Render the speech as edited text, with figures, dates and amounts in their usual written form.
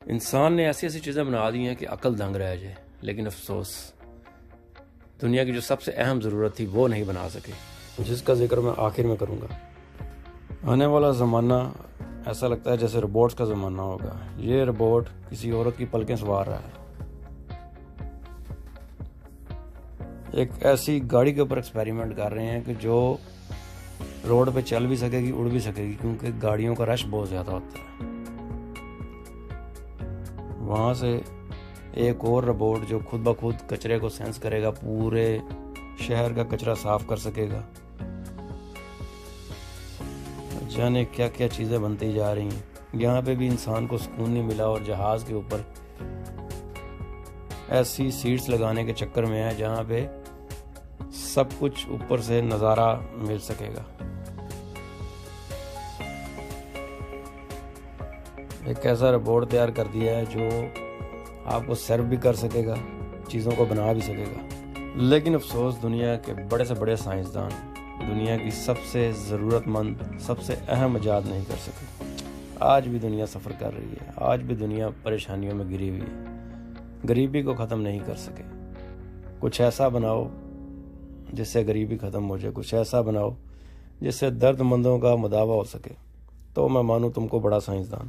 انسان نے ایسی ایسی چیزیں بنا دی ہیں کہ عقل دنگ رہ جائے، لیکن افسوس دنیا کی جو سب سے اہم ضرورت تھی وہ نہیں بنا سکے، جس کا ذکر میں آخر میں کروں گا۔ آنے والا زمانہ ایسا لگتا ہے جیسے روبوٹس کا زمانہ ہوگا۔ یہ روبوٹ کسی عورت کی پلکیں سوار رہا ہے، ایک ایسی گاڑی کے اوپر ایکسپیریمنٹ کر رہے ہیں کہ جو روڈ پہ چل بھی سکے گی، اڑ بھی سکے گی، کیونکہ گاڑیوں کا رش بہت زیادہ ہوتا ہے۔ وہاں سے ایک اور روبوٹ جو خود بخود کچرے کو سینس کرے گا، پورے شہر کا کچرا صاف کر سکے گا۔ جانے کیا کیا چیزیں بنتی جا رہی ہیں۔ یہاں پہ بھی انسان کو سکون نہیں ملا، اور جہاز کے اوپر ایسی سیٹس لگانے کے چکر میں ہے جہاں پہ سب کچھ اوپر سے نظارہ مل سکے گا۔ ایک ایسا روبوٹ تیار کر دیا ہے جو آپ کو سرو بھی کر سکے گا، چیزوں کو بنا بھی سکے گا۔ لیکن افسوس دنیا کے بڑے سے بڑے سائنسدان دنیا کی سب سے ضرورت مند، سب سے اہم ایجاد نہیں کر سکے۔ آج بھی دنیا سفر کر رہی ہے، آج بھی دنیا پریشانیوں میں گری ہوئی ہے، غریبی کو ختم نہیں کر سکے۔ کچھ ایسا بناؤ جس سے غریبی ختم ہو جائے، کچھ ایسا بناؤ جس سے درد مندوں کا مداوع ہو سکے، تو میں مانوں تم کو بڑا سائنسدان۔